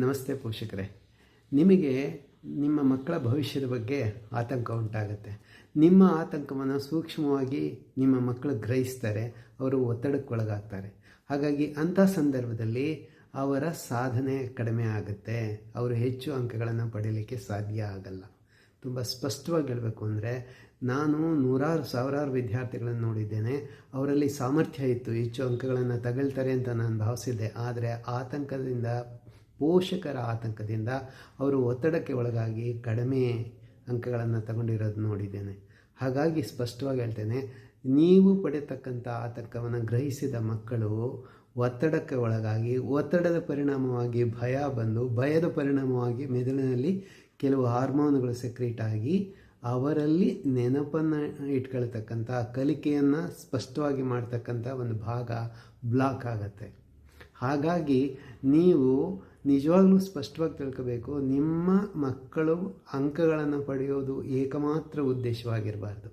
ನಮಸ್ತೆ ಪೋಷಕರೇ. ನಿಮಗೆ ನಿಮ್ಮ ಮಕ್ಕಳ ಭವಿಷ್ಯದ ಬಗ್ಗೆ ಆತಂಕ ಉಂಟಾಗುತ್ತೆ. ನಿಮ್ಮ ಆತಂಕವನ್ನು ಸೂಕ್ಷ್ಮವಾಗಿ ನಿಮ್ಮ ಮಕ್ಕಳು ಗ್ರಹಿಸ್ತಾರೆ, ಅವರು ಒತ್ತಡಕ್ಕೊಳಗಾಗ್ತಾರೆ. ಹಾಗಾಗಿ ಅಂಥ ಸಂದರ್ಭದಲ್ಲಿ ಅವರ ಸಾಧನೆ ಕಡಿಮೆ ಆಗುತ್ತೆ, ಅವರು ಹೆಚ್ಚು ಅಂಕಗಳನ್ನು ಪಡೀಲಿಕ್ಕೆ ಸಾಧ್ಯ ಆಗಲ್ಲ. ತುಂಬ ಸ್ಪಷ್ಟವಾಗಿ ಹೇಳಬೇಕು ಅಂದರೆ, ನಾನು ಸಾವಿರಾರು ವಿದ್ಯಾರ್ಥಿಗಳನ್ನು ನೋಡಿದ್ದೇನೆ. ಅವರಲ್ಲಿ ಸಾಮರ್ಥ್ಯ ಇತ್ತು, ಹೆಚ್ಚು ಅಂಕಗಳನ್ನು ತಗೊಳ್ತಾರೆ ಅಂತ ನಾನು ಭಾವಿಸಿದ್ದೆ. ಆದರೆ ಪೋಷಕರ ಆತಂಕದಿಂದ ಅವರು ಒತ್ತಡಕ್ಕೆ ಒಳಗಾಗಿ ಕಡಿಮೆ ಅಂಕಗಳನ್ನು ತಗೊಂಡಿರೋದು ನೋಡಿದ್ದೇನೆ. ಹಾಗಾಗಿ ಸ್ಪಷ್ಟವಾಗಿ ಹೇಳ್ತೇನೆ, ನೀವು ಪಡೆಯತಕ್ಕಂಥ ಆತಂಕವನ್ನು ಗ್ರಹಿಸಿದ ಮಕ್ಕಳು ಒತ್ತಡಕ್ಕೆ ಒಳಗಾಗಿ, ಒತ್ತಡದ ಪರಿಣಾಮವಾಗಿ ಭಯ ಬಂದು, ಭಯದ ಪರಿಣಾಮವಾಗಿ ಮೆದುಳಿನಲ್ಲಿ ಕೆಲವು ಹಾರ್ಮೋನುಗಳು ಸೆಕ್ರೀಟ್ ಆಗಿ ಅವರಲ್ಲಿ ನೆನಪನ್ನು ಇಟ್ಕೊಳ್ತಕ್ಕಂಥ, ಕಲಿಕೆಯನ್ನು ಸ್ಪಷ್ಟವಾಗಿ ಮಾಡ್ತಕ್ಕಂಥ ಒಂದು ಭಾಗ ಬ್ಲಾಕ್ ಆಗುತ್ತೆ. ಹಾಗಾಗಿ ನೀವು ನಿಜವಾಗ್ಲೂ ಸ್ಪಷ್ಟವಾಗಿ ತಿಳ್ಕೋಬೇಕು, ನಿಮ್ಮ ಮಕ್ಕಳು ಅಂಕಗಳನ್ನು ಪಡೆಯೋದು ಏಕಮಾತ್ರ ಉದ್ದೇಶವಾಗಿರಬಾರ್ದು.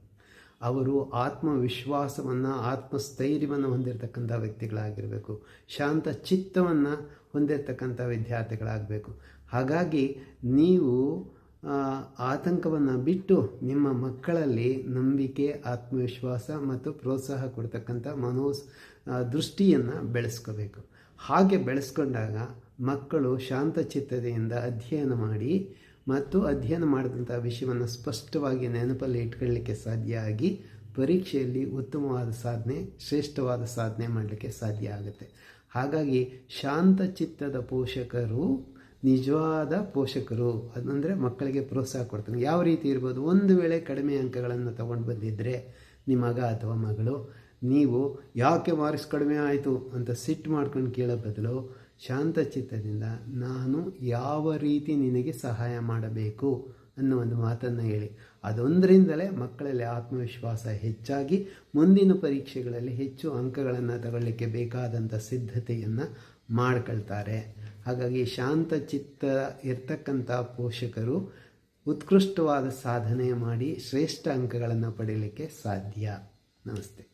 ಅವರು ಆತ್ಮವಿಶ್ವಾಸವನ್ನು, ಆತ್ಮಸ್ಥೈರ್ಯವನ್ನು ಹೊಂದಿರತಕ್ಕಂಥ ವ್ಯಕ್ತಿಗಳಾಗಿರಬೇಕು, ಶಾಂತ ಚಿತ್ತವನ್ನು ಹೊಂದಿರತಕ್ಕಂಥ ವಿದ್ಯಾರ್ಥಿಗಳಾಗಬೇಕು. ಹಾಗಾಗಿ ನೀವು ಆತಂಕವನ್ನು ಬಿಟ್ಟು ನಿಮ್ಮ ಮಕ್ಕಳಲ್ಲಿ ನಂಬಿಕೆ, ಆತ್ಮವಿಶ್ವಾಸ ಮತ್ತು ಪ್ರೋತ್ಸಾಹ ಕೊಡ್ತಕ್ಕಂಥ ದೃಷ್ಟಿಯನ್ನು ಬೆಳೆಸ್ಕೋಬೇಕು. ಹಾಗೆ ಬೆಳೆಸ್ಕೊಂಡಾಗ ಮಕ್ಕಳು ಶಾಂತಚಿತ್ತತೆಯಿಂದ ಅಧ್ಯಯನ ಮಾಡಿ ಮತ್ತು ಅಧ್ಯಯನ ಮಾಡಿದಂಥ ವಿಷಯವನ್ನು ಸ್ಪಷ್ಟವಾಗಿ ನೆನಪಲ್ಲಿ ಇಟ್ಕೊಳ್ಳಲಿಕ್ಕೆ ಸಾಧ್ಯ ಆಗಿ ಪರೀಕ್ಷೆಯಲ್ಲಿ ಉತ್ತಮವಾದ ಸಾಧನೆ, ಶ್ರೇಷ್ಠವಾದ ಸಾಧನೆ ಮಾಡಲಿಕ್ಕೆ ಸಾಧ್ಯ ಆಗುತ್ತೆ. ಹಾಗಾಗಿ ಶಾಂತಚಿತ್ತದ ಪೋಷಕರು ನಿಜವಾದ ಪೋಷಕರು. ಅದಂದರೆ ಮಕ್ಕಳಿಗೆ ಪ್ರೋತ್ಸಾಹ ಕೊಡ್ತಾರೆ. ಯಾವ ರೀತಿ ಇರ್ಬೋದು? ಒಂದು ವೇಳೆ ಕಡಿಮೆ ಅಂಕಗಳನ್ನು ತಗೊಂಡು ಬಂದಿದ್ದರೆ ನಿಮ್ಮ ಮಗ ಅಥವಾ ಮಗಳು, ನೀವು ಯಾಕೆ ಮಾರ್ಕ್ಸ್ ಕಡಿಮೆ ಆಯಿತು ಅಂತ ಸಿಟ್ಟು ಮಾಡ್ಕೊಂಡು ಕೇಳೋ ಬದಲು ಶಾಂತಚಿತ್ತದಿಂದ ನಾನು ಯಾವ ರೀತಿ ನಿನಗೆ ಸಹಾಯ ಮಾಡಬೇಕು ಅನ್ನೋ ಒಂದು ಮಾತನ್ನು ಹೇಳಿ. ಅದೊಂದರಿಂದಲೇ ಮಕ್ಕಳಲ್ಲಿ ಆತ್ಮವಿಶ್ವಾಸ ಹೆಚ್ಚಾಗಿ ಮುಂದಿನ ಪರೀಕ್ಷೆಗಳಲ್ಲಿ ಹೆಚ್ಚು ಅಂಕಗಳನ್ನು ತಗೊಳ್ಳಿಕ್ಕೆ ಬೇಕಾದಂಥ ಸಿದ್ಧತೆಯನ್ನು ಮಾಡ್ಕೊಳ್ತಾರೆ. ಹಾಗಾಗಿ ಶಾಂತಚಿತ್ತ ಇರ್ತಕ್ಕಂಥ ಪೋಷಕರು ಉತ್ಕೃಷ್ಟವಾದ ಸಾಧನೆ ಮಾಡಿ ಶ್ರೇಷ್ಠ ಅಂಕಗಳನ್ನು ಪಡೀಲಿಕ್ಕೆ ಸಾಧ್ಯ. ನಮಸ್ತೆ.